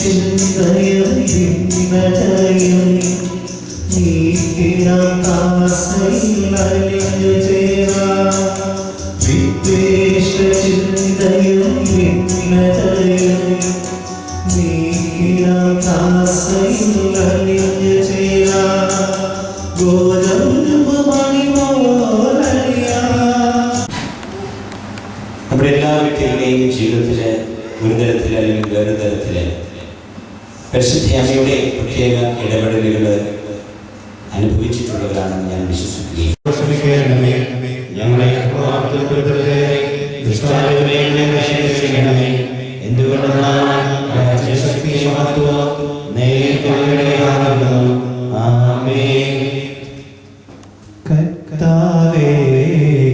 ചിന്തയും ചിന്തയും നീക്കിനാസയിൽ അലിഞ്ഞു ചേരാ വിദ്വേഷ ചിന്തയും ചിന്തയും നീക്കിനാസയിൽ അലിഞ്ഞു ചേരാ ഗോതമ്പ് മണി പോലറിയാ. നമ്മുടെ എല്ലാ വ്യക്തികളുടെയും ജീവിതത്തില് ഒരു തരത്തില് അല്ലെങ്കിൽ വേറെ തരത്തില് പരിശുദ്ധ അമ്മയുടെ പ്രത്യേക ഇടപെടലുകൾ അനുഭവിച്ചിട്ടുള്ളവരാണെന്ന് ഞാൻ വിശ്വസിക്കുകയും ഞങ്ങളെ കർത്താവേ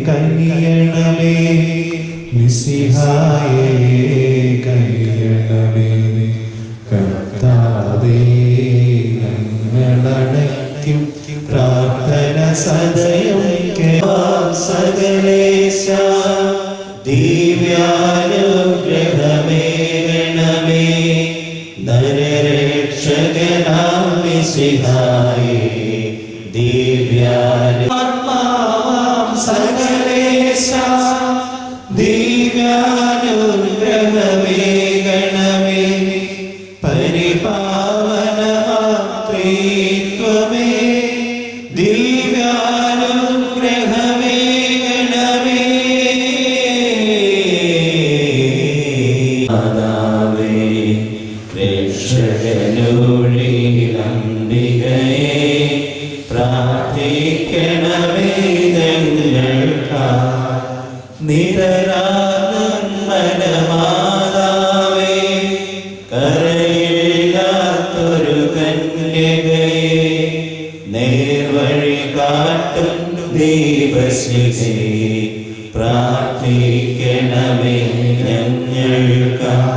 കനിയണമേ മിശിഹായേ കനിയണമേ കർത്താവേ ഞങ്ങളടയ്ക്കും പ്രാർത്ഥന സദയം സകലേശ ദിവ്യാനുഗ്രഹമേകണമേ നരരക്ഷകനാം മിശിഹായേ ദിവ്യാനുഗ്രഹം സകലേശ ദിവ്യാനുഗ്രഹമേകണമേ പരിപാവനമാത്രീത്വമേ ദിവ്യാനുഗ്രഹമേകണമേ മാതാവേ രക്ഷകനൂഴിലംബികയെ പ്രാർത്ഥിക്കണമേ ഞങ്ങൾക്കായി നിരരാനന്മനമാതാവേ കരയില്ലാത്തൊരു കന്യകയെ നേർവഴി കാട്ടും ദീപശിഖേ പ്രാർത്ഥിക്കണമേ ഞങ്ങൾക്കായി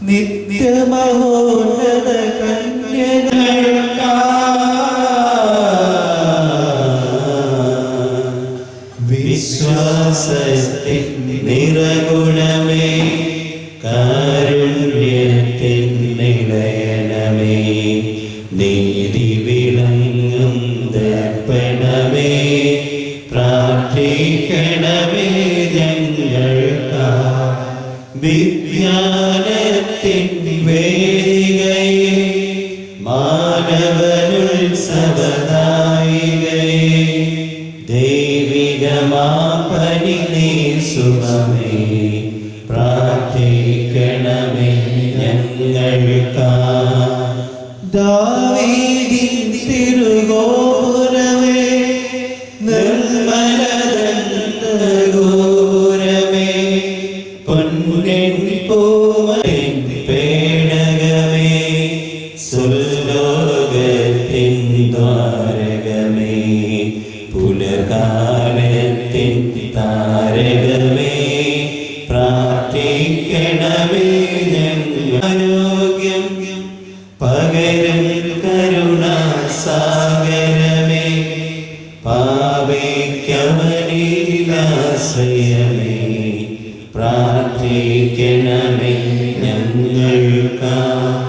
നിത്യമഹോന്നത വിശ്വാസത്തിൻ നിറഗുണമേ കാരുണ്യത്തിൻ നിലയനമേ നീതി വിളങ്ങും ദർപ്പണമേ പ്രാർത്ഥിക്കണമേ ഞങ്ങൾക്കായി വിജ്ഞാനത്തിൻ വേദികയെ മാനവനുത്സവദായികയെ ദൈവികമാപനി നീ സുമമേ പ്രാർത്ഥിക്കണമേ ഞങ്ങൾക്കായി ദാവീദിൻ തിരുഗോപുരമേ നിർമ്മലദന്തഗോപുരമേ പൊന്നിൻ പൂമണിൻ പേടകമേ സുലോകത്തിൻ ദ്വാരകമേ പുലകാലത്തിൻ താരകമേ പ്രാർത്ഥിക്കണമേ ആരോഗ്യം പകരം കരുണാസാഗരമേ പാപിക്കവനിലാശ്രയമേ പ്രാർത്ഥിക്കണമേ ഞങ്ങൾക്കായി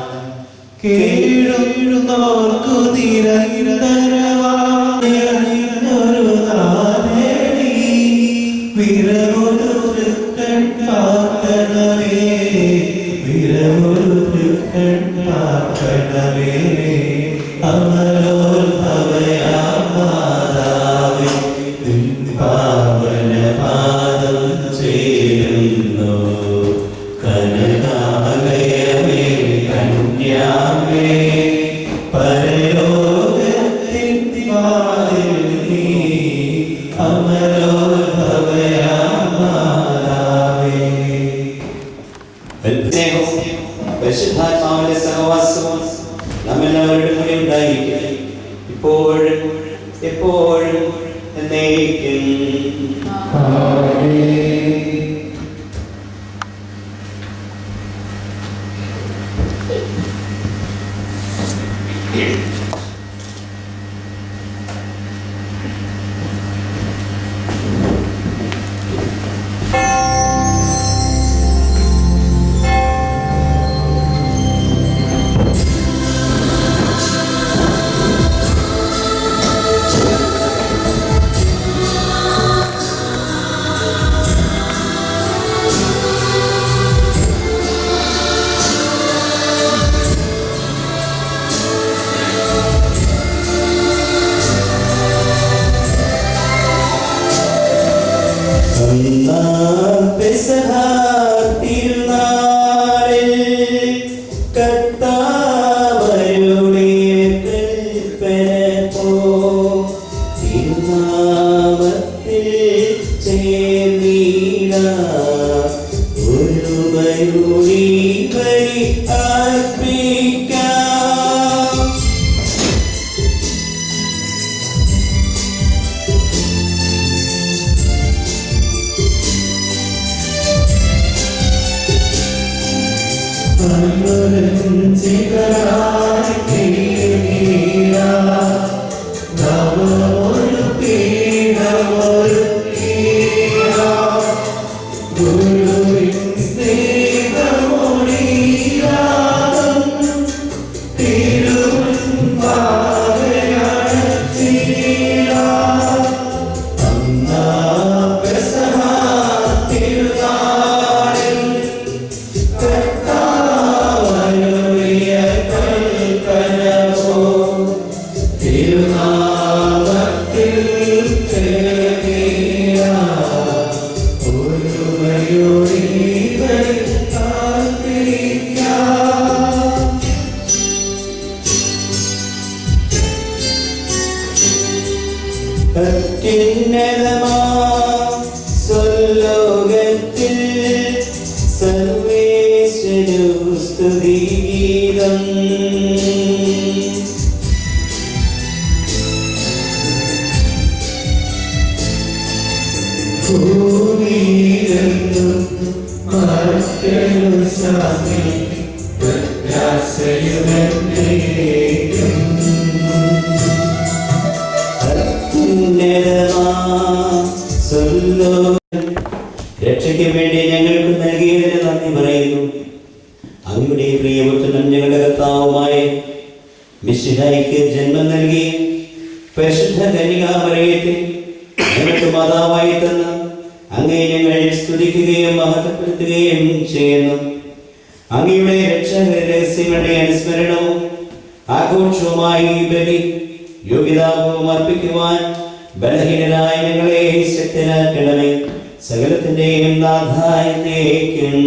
കേഴുന്നോർക്കു നിരന്തരവായൊരു നാരേണി വിരമൊരു തൃക്കൺ പാർക്കണമേ വിരമൊരു തൃക്കൺ പാർക്കണമേ അമലോത്ഭവയാമാതാവേ പാവന പാദം ചേരുന്നു കനകാലയമേ കന്യാമേ പരലോകത്തിൻ വാതിൽ നീ അമലോത്ഭവയാമാതാവേ. പരിശുദ്ധാത്മാവിന്റെ സഹവാസവും നമ്മെല്ലാവരുടെ കൂടെ ഉണ്ടായിരിക്കട്ടെ ഇപ്പോഴും എപ്പോഴും എന്നേക്കും. കർത്താവരുടെ കൽപ്പന പോ തിരുനാമത്തിൽ ചേർന്നിടാം. ഒരു ബലി അർപ്പിക്കാം. സ്വർലോകത്തിൽ സർവേശ്വരു സ്തുതിഗീതം. ഭൂമിയിലെന്നും മറ്റൊരു സ്വാമി പ്രത്യാശയുമെന്നേക്കും. രക്ഷയ്ക്ക് വേണ്ടി ഞങ്ങൾക്ക് നൽകിയതിന് നന്ദി പറയുന്നു. അങ്ങയുടെ പ്രിയപുത്രനും ഞങ്ങളുടെ കർത്താവുമായ മിശിഹായ്ക്ക് ജന്മം നൽകി പരിശുദ്ധ കന്യകാമറിയത്തെ ഞങ്ങൾക്ക് മാതാവായി തന്ന അങ്ങയെ ഞങ്ങൾ സ്തുതിക്കുകയും മഹത്വപ്പെടുത്തുകയും ചെയ്യുന്നു. അങ്ങയുടെ രക്ഷാരഹസ്യങ്ങളുടെ അനുസ്മരണവും ആഘോഷവുമായി ബലി യോഗ്യതാപൂർവം അർപ്പിക്കുവാൻ ബലഹീനരായ ഞങ്ങളെ ശക്തരാക്കണമേ. സകലത്തിന്റെയും നാഥായ എന്നേക്കും.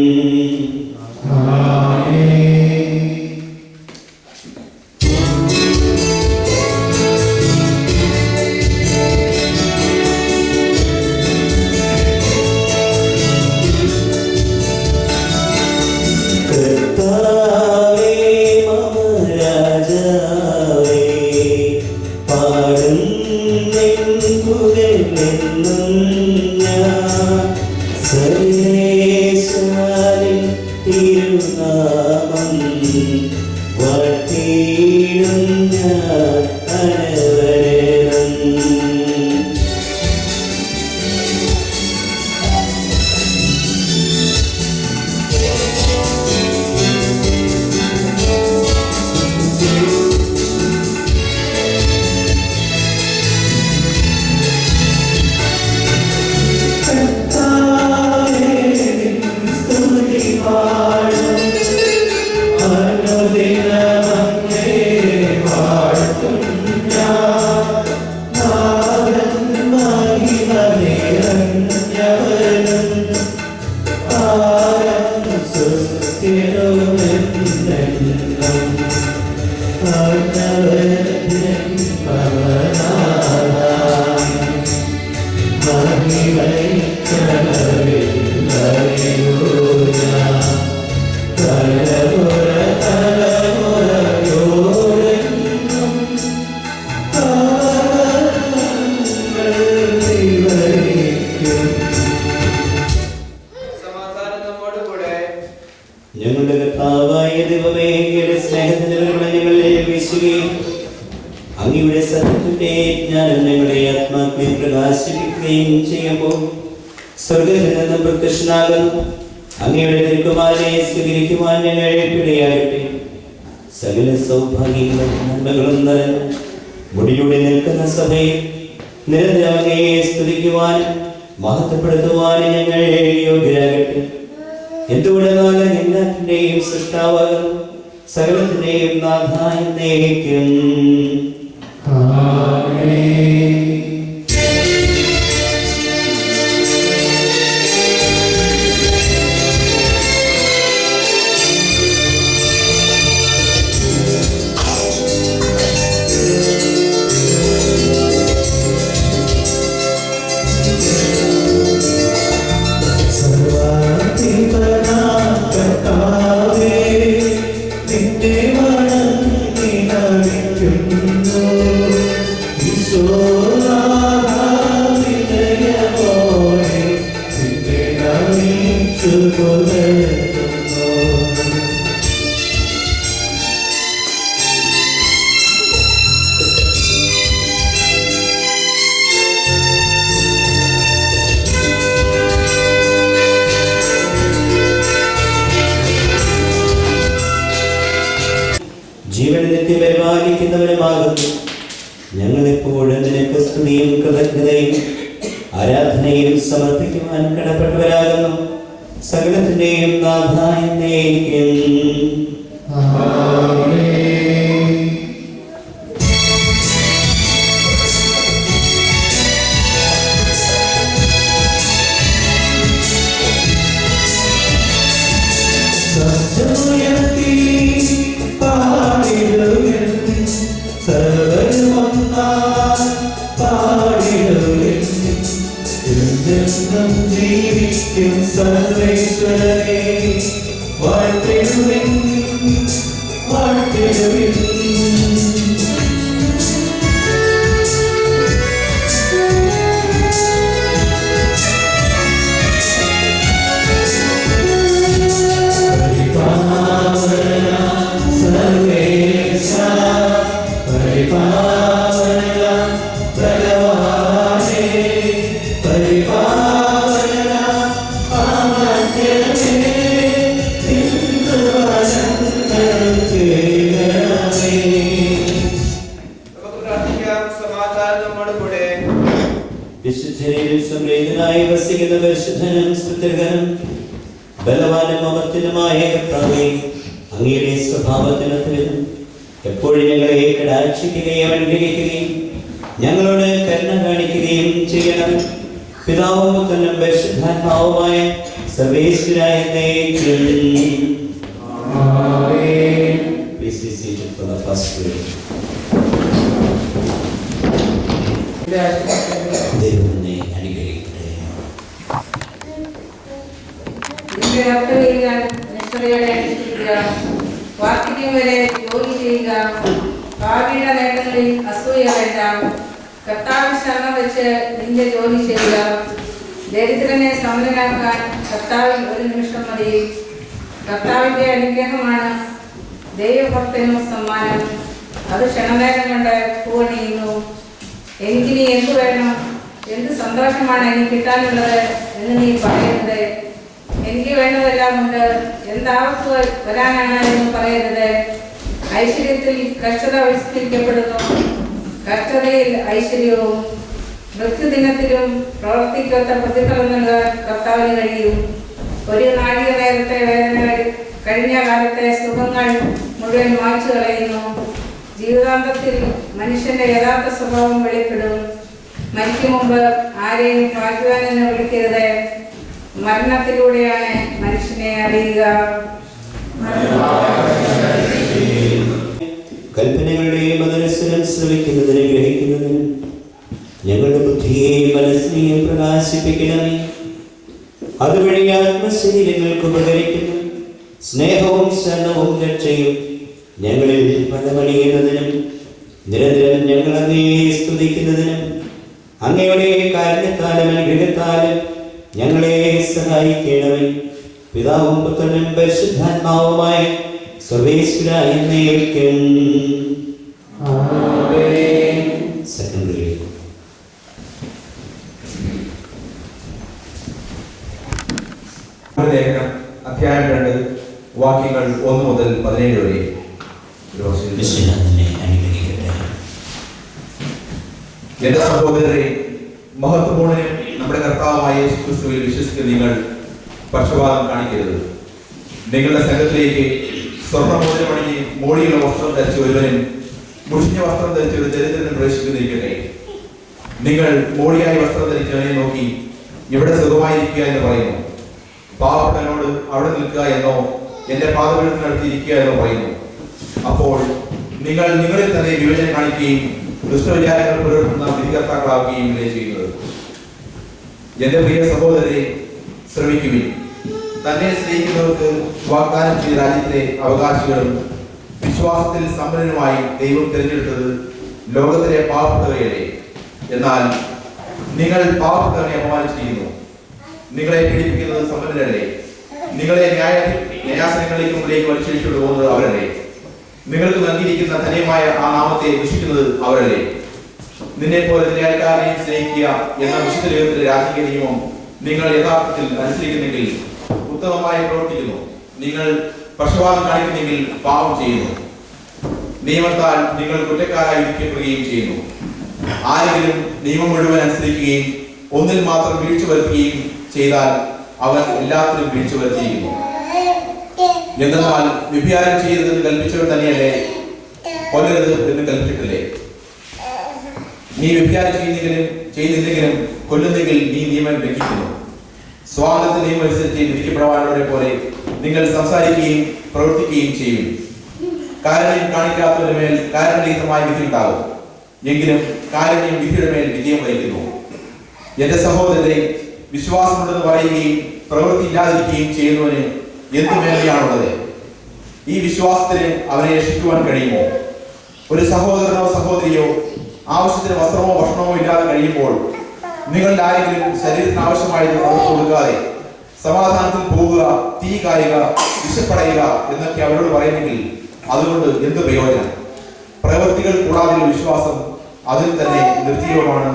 ഞങ്ങളുടെ കർത്താവായ ദൈവമേ, അങ്ങയുടെ സ്നേഹത്തിന്റെ ഞങ്ങളെ വീശുകയും അങ്ങയുടെ സത്യത്തിന്റെ ജ്ഞാനം ഞങ്ങളുടെ ആത്മാക്കളെ പ്രകാശിപ്പിക്കുകയും ചെയ്യുമ്പോൾ സ്വർഗ്ഗത്തിൽ നിന്ന് പ്രത്യക്ഷനാകുന്നു അങ്ങയുടെ തിരുക്കുമാരനെ സ്വീകരിക്കുവാൻ ഞങ്ങൾ ഇടയാകട്ടെ. സകല സൗഭാഗ്യങ്ങളും നന്മകളും നിറഞ്ഞ മുടിയുടെ നിൽക്കുന്ന സഭയിൽ നിരന്തരം അങ്ങയെ സ്തുതിക്കുവാനും മഹത്വപ്പെടുത്തുവാനും ഞങ്ങൾ യോഗ്യരാകട്ടെ. എന്തുകൊണ്ടെന്നാൽ എല്ലാത്തിന്റെയും സൃഷ്ടാവാകുന്നു, സകലത്തിന്റെയും നാഥായ എന്നേക്കും. ആമേൻ. ജീവനെത്തി പരിപാലിക്കുന്നവനുമാകുന്നു. ഞങ്ങളെപ്പോഴും നിനക്ക് സ്തുതിയും കൃതജ്ഞതയും ആരാധനയും സമർപ്പിക്കുവാൻ കടപ്പെട്ടവരാകുന്നു. സകലത്തിന്റെയും നാഥായ എന്നേക്കും. ജീവിക്കും സർവേശ്വരനെ വാഴ്ത്തിടുവിൻ വാഴ്ത്തിടുവിൻ. സംവേദനായി വസിക്കുന്ന പരിശുദ്ധനും സ്തുത്യർഹനും ബലവാനും അമർത്യനുമായ കർത്താവേ, അങ്ങയുടെ സ്വഭാവത്തിനൊത്തവിധം എപ്പോഴും ഞങ്ങളെ കടാക്ഷിക്കുകയും അനുഗ്രഹിക്കുകയും ഞങ്ങളോട് കരുണ കാണിക്കുകയും ചെയ്യണം. പിതാവും പുത്രനും പരിശുദ്ധാത്മാവുമായ സർവേശ്വരായ എന്നേക്കും. Please be seated for the first prayer. ദൈവമേ അനുഗ്രഹിക്കട്ടെ. വാർദ്ധക്യം വരെ ജോലി ചെയ്യുക, ഭാവിയുടെ നേട്ടങ്ങളിൽ അസൂയ വേണ്ട. കർത്താവിൽ ശരണം വെച്ച് നിന്റെ ജോലി ചെയ്യുക. ദരിദ്രനെ സമരനാക്കാൻ കർത്താവിൽ ഒരു നിമിഷം മതി. കർത്താവിന്റെ അനുഗ്രഹമാണ് ദൈവഭക്തനും സമ്മാനം. അത് ക്ഷണനേരം കൊണ്ട് പൂവണിയുന്നു. എനിക്കിനി എന്ത് വേണം, എന്ത് സന്തോഷമാണ് എനിക്ക് കിട്ടാനുള്ളത് എന്ന് നീ പറയരുത്. എനിക്ക് വേണ്ടതെല്ലാം ഉണ്ട്, എന്താവത്ത് വരാനാണ് എന്ന് പറയരുത്. ഐശ്വര്യത്തിൽ കഷ്ടത വിസ്മരിക്കപ്പെടുന്നു, കഷ്ടതയിൽ ഐശ്വര്യവും. മൃത്യുദിനത്തിലും പ്രവർത്തിക്കൊത്ത പ്രതിഫലം നൽകാൻ കർത്താവിന് കഴിയും. ഒരു നാഴിക നേരത്തെ വേദനകൾ കഴിഞ്ഞ കാലത്തെ സുഖങ്ങൾ മുഴുവൻ മായ്ച്ചു കളയുന്നു. ജീവിതാന്തത്തിൽ മനുഷ്യന്റെ യഥാർത്ഥ സ്വഭാവം വെളിപ്പെടും. മരിക്കും മുമ്പ് ആരെയും ഭാഗ്യവാനെന്ന് വിളിക്കരുത്. മരണത്തിലൂടെയാണ് മനുഷ്യനെ അറിയുക. കൽപ്പനകളുടെയും മനസ്സിനും ശ്രമിക്കുന്നതിനും ഗ്രഹിക്കുന്നതിനും ഞങ്ങളുടെ ബുദ്ധിയെയും മനസ്സിനെയും പ്രകാശിപ്പിക്കണമേ. അതുവഴി ആത്മശരീരങ്ങൾക്ക് ഉപകരിക്കുന്നു സ്നേഹവും ശരണവും രക്ഷയും ഞങ്ങളിൽ ഫലമണിയുന്നതിനും നിരന്തരം ഞങ്ങൾ അങ്ങയെ സ്തുതിക്കുന്നതിനും അങ്ങയുടെ കാരുണ്യത്താലും അനുഗ്രഹത്താലും ഞങ്ങളെ സഹായിക്കണമേ. പിതാവും പുത്രനും പരിശുദ്ധാത്മാവുമായ സർവേശ്വരായ എന്നേക്കും. സെക്കൻഡറി ലേഖനം അധ്യായം 2 വാക്യങ്ങൾ 1 മുതൽ 17 വരെ. എന്റെ സഹോദരരെ, മഹത്വപൂർണ്ണനും നമ്മുടെ കർത്താവായ യേശുക്രിസ്തുവിൽ വിശ്വസിക്കുന്ന നിങ്ങൾ പക്ഷപാതം കാണിക്കരുത്. നിങ്ങളുടെ സംഘത്തിലേക്ക് സ്വർണ്ണമോതിരമണിഞ്ഞ് മോടിയുള്ള വസ്ത്രം ധരിച്ച ഒരുവനും മുഷിഞ്ഞ വസ്ത്രം ധരിച്ച ഒരു ദരിദ്രനും പ്രവേശിക്കുന്നിരിക്കട്ടെ. നിങ്ങൾ മോടിയായ വസ്ത്രം ധരിച്ചവനെ നോക്കി ഇവിടെ സുഖമായിരിക്കുക എന്ന് പറയുന്നു. പാവപ്പെട്ടവനോട് അവിടെ നിൽക്കുക എന്നോ എന്റെ പാദപീഠത്തിനടുത്തിരിക്കുക എന്നോ പറയുന്നു. അപ്പോൾ നിങ്ങൾ നിങ്ങളിൽ തന്നെ വിവേചനം കാണിക്കുകയും ദുഷ്ടവിചാരങ്ങൾ പുലർത്തുന്ന വിധികർത്താക്കളാവുകയും ചെയ്യുന്നത്. എന്റെ പ്രിയ സഹോദരരെ, ശ്രമിക്കുവിൻ. തന്നെ സ്നേഹിക്കുന്നവർക്ക് വാഗ്ദാനം ചെയ്ത രാജ്യത്തിലെ അവകാശികളും വിശ്വാസത്തിൽ സമ്പന്നനുമായി ദൈവം തിരഞ്ഞെടുത്തത് ലോകത്തിലെ പാവപ്പെട്ടവരെയല്ലേ? എന്നാൽ നിങ്ങൾ പാവപ്പെട്ടവനെ അപമാനിച്ചിരിക്കുന്നു. നിങ്ങളെ പീഡിപ്പിക്കുന്നത് സമ്പന്നരല്ലേ? നിങ്ങളെ ന്യായാസനങ്ങളിലേക്ക് മുന്നിലേക്ക് വലിച്ചിട്ട് പോകുന്നത് അവരല്ലേ? നിങ്ങൾക്ക് നൽകിയിരിക്കുന്ന ധന്യമായ ആ നാമത്തെ ദുഷിക്കുന്നത് അവരല്ലേ? നിന്നെ പോലെ നിന്റെ അയൽക്കാരനെയും സ്നേഹിക്കുക എന്ന വിശുദ്ധ ദൈവത്തിന്റെ രാജകീയ നിയമം നിങ്ങൾ യഥാർത്ഥത്തിൽ അനുസരിക്കുന്നെങ്കിൽ ഉത്തമമായി പ്രവർത്തിക്കുന്നു. നിങ്ങൾ പക്ഷപാതം കാണിക്കുന്നെങ്കിൽ പാപം ചെയ്യുന്നു. നിയമത്താൽ നിങ്ങൾ കുറ്റക്കാരായി വിധിക്കപ്പെടുകയും ചെയ്യുന്നു. ആരെങ്കിലും നിയമം മുഴുവൻ അനുസരിക്കുകയും ഒന്നിൽ മാത്രം വീഴ്ച വരുത്തുകയും ചെയ്താൽ അവൻ എല്ലാത്തിലും വീഴ്ച വരുത്തിയിരിക്കുന്നു. എന്നാൽ വ്യഭിചാരം ചെയ്യരുതെന്ന് കൽപ്പിച്ചവർ തന്നെയല്ലേ കൊല്ലരുത് എന്ന് കൽപ്പിച്ചിട്ടില്ലേ? നീ വ്യഭിചാരം ചെയ്യുന്നില്ലെങ്കിലും കൊല്ലുന്നെങ്കിൽ നീ നിയമം ലംഘിക്കുന്നു. സ്വാതന്ത്ര്യ നിയമം അനുസരിച്ച് വിധിക്കപ്പെടാനുള്ളവരെ പോലെ നിങ്ങൾ സംസാരിക്കുകയും പ്രവർത്തിക്കുകയും ചെയ്യും. കാരുണ്യം കാണിക്കാത്തവരുടെ മേൽ കാരണരഹിതമായ വിധി ഉണ്ടാകും. എങ്കിലും കാരുണ്യം വിധിയുടെ മേൽ വിജയം വഹിക്കുന്നു. എന്റെ സഹോദരരെ, വിശ്വാസമുണ്ടെന്ന് പറയുകയും പ്രവൃത്തി ഇല്ലാതിരിക്കുകയും ചെയ്യുന്നവന് എന്ത് മേലെയാണുള്ളത്? ഈ വിശ്വാസത്തിന് അവനെ രക്ഷിക്കുവാൻ കഴിയുമോ? ഒരു സഹോദരനോ സഹോദരിയോ ആവശ്യത്തിന് വസ്ത്രമോ ഭക്ഷണമോ ഇല്ലാതെ കഴിയുമ്പോൾ നിങ്ങളിൽ ആരെങ്കിലും ശരീരത്തിന് ആവശ്യമായത് അവർക്ക് കൊടുക്കാതെ സമാധാനത്തിൽ പോവുക, തീ കായുക, വിശപ്പടയുക എന്നൊക്കെ അവരോട് പറയുന്നെങ്കിൽ അതുകൊണ്ട് എന്ത് പ്രയോജനം? പ്രവൃത്തികൾ കൂടാതെയുള്ള വിശ്വാസം അതിൽ തന്നെ നിർജീവമാണ്.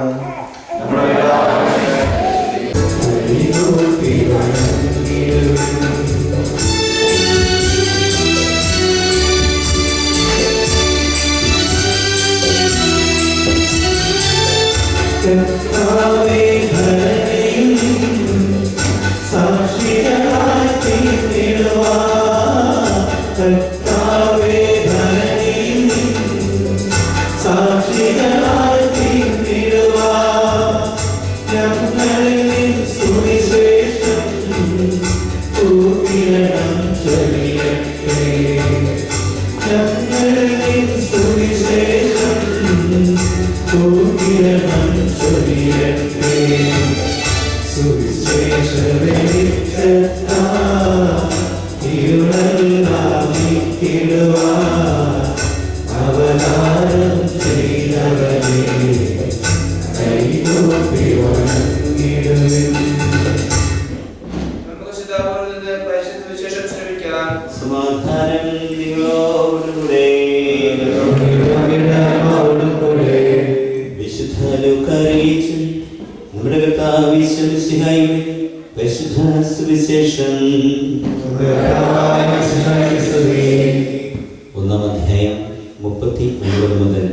ഒന്നാം അധ്യായം 39 മുതൽ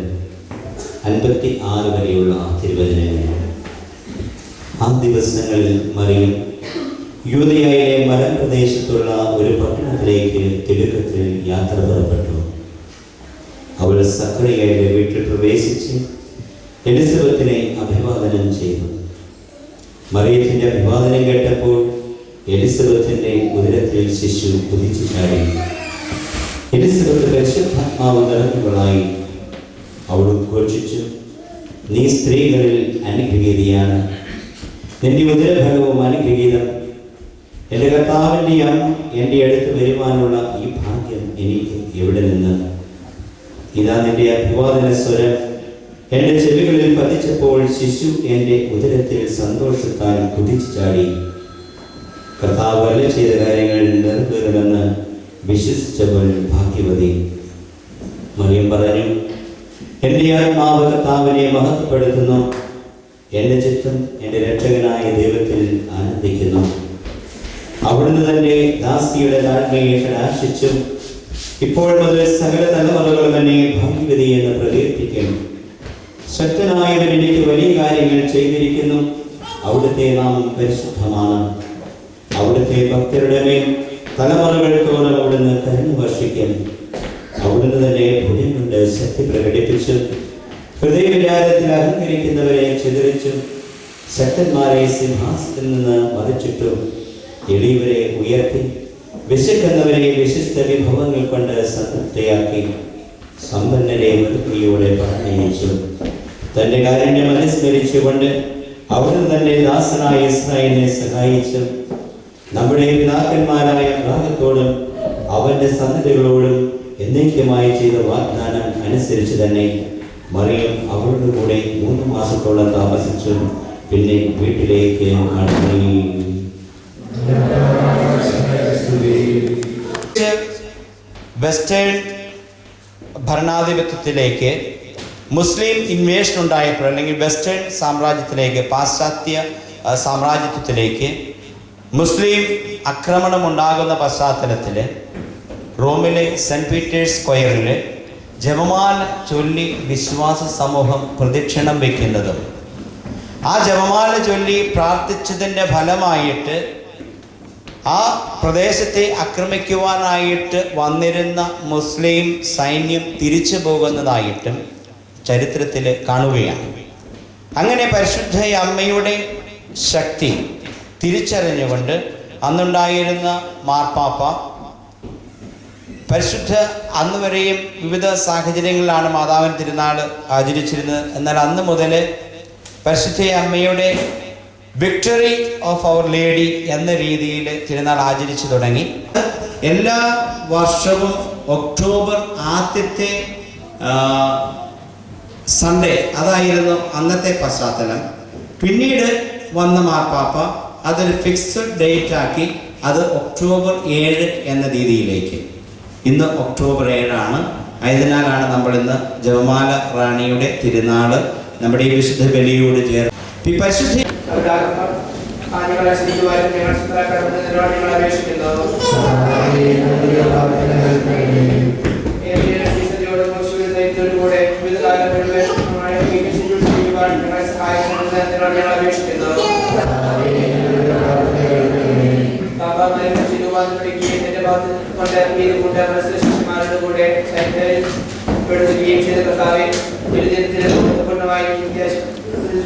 56 വരെയുള്ള തിരുവചനങ്ങൾ. ആ ദിവസങ്ങളിൽ മറിയം യൂദയായിലെ മലമ്പ്രദേശത്തുള്ള ഒരു പട്ടണത്തിലേക്ക് തിടുക്കത്തിൽ യാത്ര പുറപ്പെട്ടു. അവൾ സക്കറിയയുടെ വീട്ടിൽ പ്രവേശിച്ച് എലിസബത്തിനെ അഭിവാദനം ചെയ്തു. മറിയത്തിന്റെ അഭിവാദനം കേട്ടപ്പോൾ എലിസബത്തിന്റെ ഉദരത്തിൽ ശിശു കുതിച്ചു ചാടി. എലിസബത്ത് പരിശുദ്ധാത്മാവ് നിറഞ്ഞവളായി. അവൾ ഉദ്ഘോഷിച്ചു, നീ സ്ത്രീകളിൽ അനുഗ്രഹീതയാണ്, നിന്റെ ഉദരഫലവും അനുഗ്രഹീതം. എൻ്റെ കർത്താവിൻ്റെ അമ്മ എൻ്റെ അടുത്ത് വരുവാനുള്ള ഈ ഭാഗ്യം എനിക്ക് എവിടെ നിന്ന്? ഇതാ നിന്റെ അഭിവാദന സ്വരം എൻ്റെ ചെവികളിൽ പതിച്ചപ്പോൾ ശിശു എൻ്റെ ഉദരത്തിൽ സന്തോഷത്താൽ കുതിച്ചു ചാടി. കർത്താവ് അരുളി ചെയ്ത കാര്യങ്ങൾ നിറവേറുമെന്ന് വിശ്വസിച്ചവൾ ഭാഗ്യവതി. മറിയം പറഞ്ഞു, എൻ്റെ ആത്മാവ് കർത്താവിനെ മഹത്വപ്പെടുത്തുന്നു, എൻ്റെ ചിത്തം എൻ്റെ രക്ഷകനായ ദൈവത്തിൽ ആനന്ദിക്കുന്നു. അവിടുന്ന് തന്റെ ദാസിയുടെ താഴ്മയെ കടാക്ഷിച്ചു. ഇപ്പോൾ മുതൽ സകല തലമുറകളും എന്നെ ഭാഗ്യവതി എന്ന് പ്രകീർത്തിക്കും. ശക്തനായവൻ എനിക്ക് വലിയ കാര്യങ്ങൾ ചെയ്തിരിക്കുന്നു. അവിടുത്തെ നാമം പരിശുദ്ധമാണ്. അവിടുത്തെ ഭക്തരുടെ മേൽ തലമുറകൾക്കോളം അവിടുന്ന് കരുണ വർഷിക്കും. അവിടുന്ന് തന്നെ ഭുജം കൊണ്ട് ശക്തി പ്രകടിപ്പിച്ചു. ഹൃദയവിചാരത്തിൽ അഹങ്കരിക്കുന്നവരെ ചിതറിച്ചു. ശക്തന്മാരെ സിംഹാസനത്തിൽ നിന്ന് മറിച്ചിട്ടു. എളിയവരെ ഉയർത്തി. വിശക്കുന്നവരെ വിശിഷ്ട വിഭവങ്ങൾ കൊണ്ട് സംതൃപ്തയാക്കി. സമ്പന്നരെ മൃദുയോടെ പറഞ്ഞയച്ചു. തന്റെ കാരുണ്യം അനുസ്മരിച്ചുകൊണ്ട് അവിടുന്ന് തന്റെ ദാസനായ ഇസ്രായേലിനെ സഹായിച്ചു. നമ്മുടെ പിതാക്കന്മാരായ അബ്രാഹത്തോടും അവന്റെ സന്തതികളോടും എന്നേക്കുമായി ചെയ്ത വാഗ്ദാനം അനുസരിച്ച് തന്നെ മറിയം അവരുടെ കൂടെ 3 മാസത്തോളം താമസിച്ചു. പിന്നെ വീട്ടിലേക്ക് മടങ്ങി. വെസ്റ്റേൺ ഭരണാധിപത്യത്തിലേക്ക് മുസ്ലിം ഇൻവേഷൻ ഉണ്ടായപ്പോൾ, അല്ലെങ്കിൽ വെസ്റ്റേൺ സാമ്രാജ്യത്തിലേക്ക്, പാശ്ചാത്യ സാമ്രാജ്യത്വത്തിലേക്ക് മുസ്ലിം ആക്രമണം ഉണ്ടാകുന്ന പശ്ചാത്തലത്തിൽ റോമിലെ സെൻറ്റ് പീറ്റേഴ്സ് സ്ക്വയറിൽ ജപമാല ചൊല്ലി വിശ്വാസ സമൂഹം പ്രദക്ഷിണം വയ്ക്കുന്നതും ആ ജപമാല ചൊല്ലി പ്രാർത്ഥിച്ചതിൻ്റെ ഫലമായിട്ട് ആ പ്രദേശത്തെ ആക്രമിക്കുവാനായിട്ട് വന്നിരുന്ന മുസ്ലിം സൈന്യം തിരിച്ചു പോകുന്നതായിട്ടും ചരിത്രത്തിൽ കാണുകയാണ്. അങ്ങനെ പരിശുദ്ധ അമ്മയുടെ ശക്തി തിരിച്ചറിഞ്ഞുകൊണ്ട് അന്നുണ്ടായിരുന്ന മാർപ്പാപ്പ പരിശുദ്ധ അന്ന് വരെയും വിവിധ സാഹചര്യങ്ങളിലാണ് മാതാവിൻ്റെ തിരുനാൾ ആചരിച്ചിരുന്നത്. എന്നാൽ അന്ന് മുതൽ പരിശുദ്ധ അമ്മയുടെ വിക്ടറി ഓഫ് അവർ ലേഡി എന്ന രീതിയിൽ തിരുനാൾ ആചരിച്ചു തുടങ്ങി. എല്ലാ വർഷവും ഒക്ടോബർ ആദ്യത്തെ സൺഡേ അതായിരുന്നു അന്നത്തെ പശ്ചാത്തലം. പിന്നീട് വന്ന മാർപ്പാപ്പ അതൊരു ഫിക്സഡ് ഡേറ്റ് ആക്കി അത് ഒക്ടോബർ 7 എന്ന രീതിയിലേക്ക്. ഇന്ന് ഒക്ടോബർ 7 ആയതിനാലാണ് നമ്മൾ ഇന്ന് ജപമാല റാണിയുടെ തിരുനാള് നമ്മുടെ ഈ വിശുദ്ധ ബലിയോട് ചേർന്ന് ഈ പരിശുദ്ധ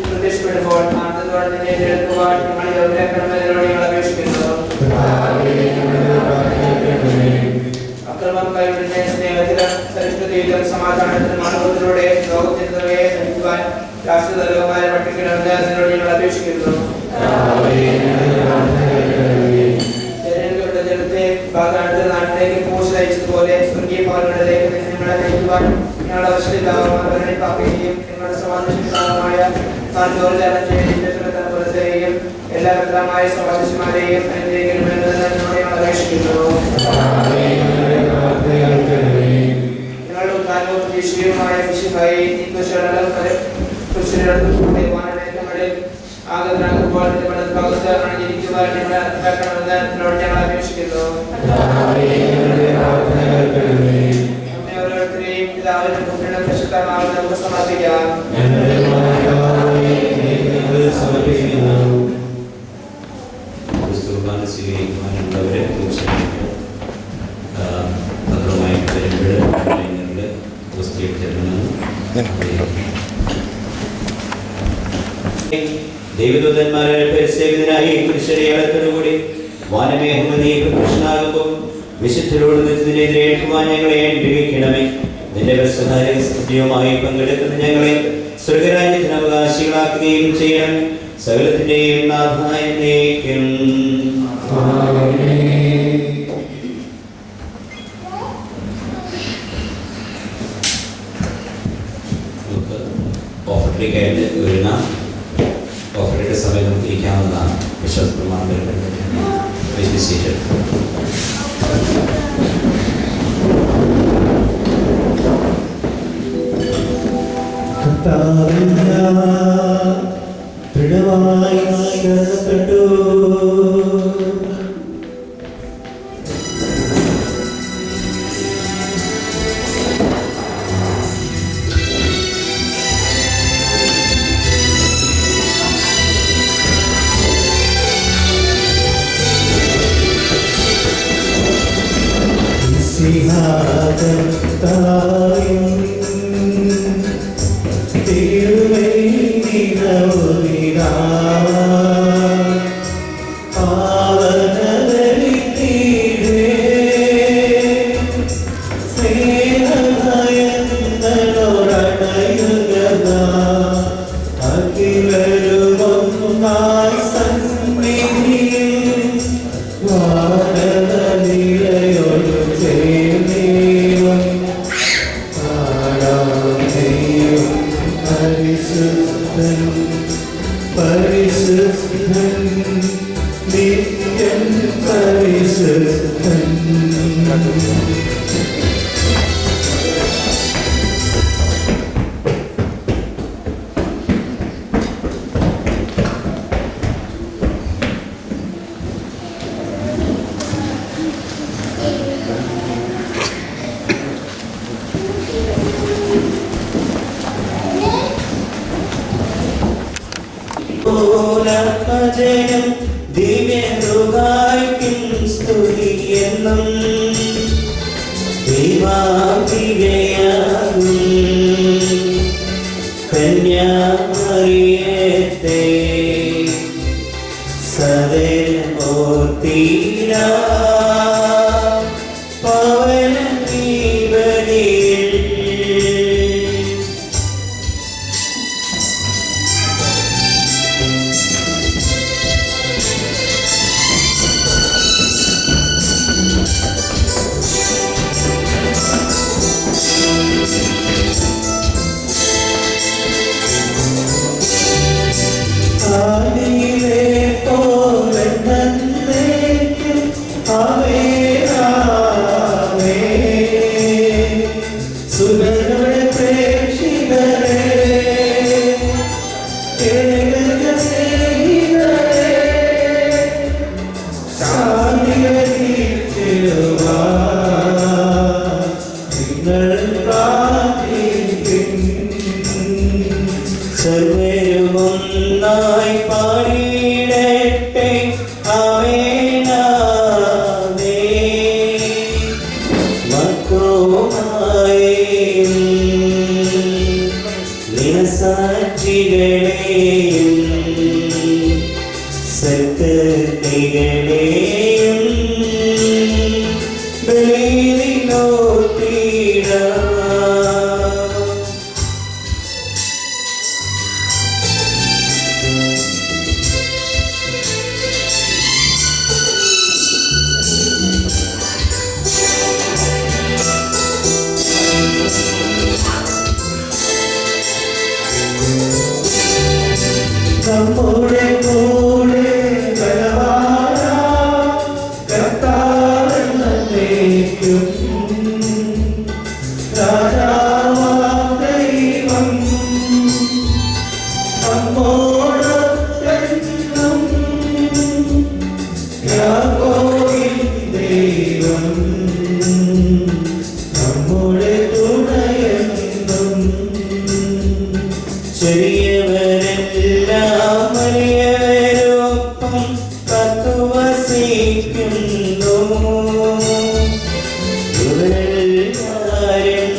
പ്രത്യക്ഷപ്പെടുമ്പോൾ അക്രമക്കാരുടെ സ്നേഹത്തിലും സഹിഷ്ണുതയിലും സമാധാനത്തിലും അനുഭവത്തിലൂടെ ലോകചരിത്രയെ സഹിക്കുവാൻ രാഷ്ട്രീയതലവന്മാരെ പഠിക്കണമെന്ന് അതിനോട് ഞങ്ങൾ അപേക്ഷിക്കുന്നു. ജനങ്ങളുടെ ജനത്തെ ഭാഗത്ത് നാട്ടിലേക്ക് പോസ്റ്റ് അയച്ചതുപോലെ സ്വർഗീയ ഭവനങ്ങളിലേക്ക് ഞങ്ങളെ നയിക്കുവാൻ ഞങ്ങളുടെ അവസരമാവുകയും ഞങ്ങളുടെ സമാധാനമായ തലമുറത്തെയും എല്ലാ വിധമായ സമാജന്മാരെയും ഞങ്ങൾ അപേക്ഷിക്കുന്നു. ഞങ്ങളുടെ ഉദ്ധാനവും പ്രതീക്ഷയുമായ വിശുദ്ധായി വാനമേഘങ്ങളിൽ ആഗതനാകുമ്പോൾ ഭാഗത്ത് അണിഞ്ഞിരിക്കുവാൻ ഞങ്ങൾ അപേക്ഷിക്കുന്നു. ഓരോരുത്തരെയും പിതാവിനും പുത്രനും പരിശുദ്ധമാകുന്ന നമുക്ക് സമർപ്പിക്കാം. സ്വീകരിക്കുവാനുള്ളവരെ തീർച്ചയായിട്ടും പത്രമായിട്ട് വരുമ്പോൾ ദൈവദൂതന്മാരെ പരിസേവിതനായി കുരിശടയാളത്തോടുകൂടി വാനമേഹമനീ പ്രത്യക്ഷനാകുമ്പോൾ വിശുദ്ധരോട് നിത്യത്തിനെതിരെ ഏൽക്കുവാൻ ഞങ്ങളെ അനുഗ്രഹിക്കണമേ. നിന്റെ സജീവമായി പങ്കെടുക്കുന്ന ഞങ്ങളെ സ്വർഗരാജ്യത്തിന് അവകാശികളാക്കുകയും ചെയ്യണം. സകലത്തിന്റെയും നാഥായ എന്നേക്കും. ഓഫറിലേക്കായിട്ട് വരുന്ന ഓഫറിന്റെ സമയം നമുക്ക് ഇരിക്കാവുന്നതാണ്. വിശ്വാസ പ്രമാണം ദൃഢമായി ശരണപ്പെട്ടു. പാവന അജയം ദിവ്യരുകായ്ക്കും സ്തുതിയെന്നും ദൈവാതികയാകും കന്യാമറിയത്തെ സദയമോർത്തീര പവന ദീപനിൽ ആദിയിലെ പോലെ നന്നേക്കും ആമേ ആമേ സുരരുടെ പ്രേക്ഷിതരെ ഏക സ്നേഹിതരെ ശാന്തികരിച്ചിടുവാൻ നിങ്ങൾ പ്രാർത്ഥിക്കും സർവരുമൊന്നായി പാടിയിടട്ടെ ആമേനാമേ മക്കോമായേയും നിനസാക്ഷികളെയും സത്യങ്ങളെയും ബലിയിലോർത്തിടാം. നമ്മുടെ കൂടെ ബലവാനാം കർത്താവെന്നേക്കും രാജാവാം ദൈവം നമ്മോടൊത്തെന്നും യാക്കോബിൻ ദൈവം നമ്മുടെ തുണയെന്നും ചെറിയവരെല്ലാം വലിയവരൊപ്പം കാത്തുവസിക്കുന്നു. ഇവരെല്ലാവരിൽ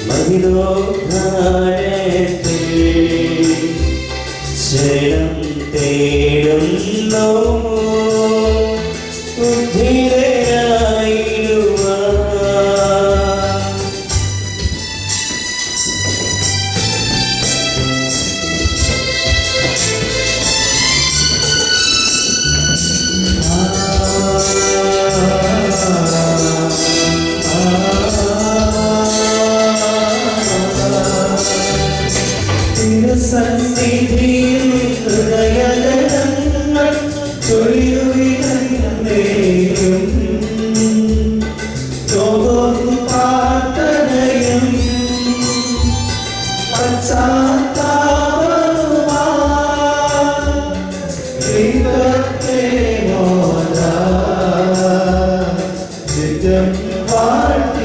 മഹിതോദ്ധാരത്തിൽ ശരണം തേടുന്നു ഉദ്ധിതരായിടുവാൻ. സന്നിധിയിൽ ഹൃദയങ്ങൾ ചൊല്ലുവിനേയും പ്രാർത്ഥനയും പശ്ചാത്താപവുമായി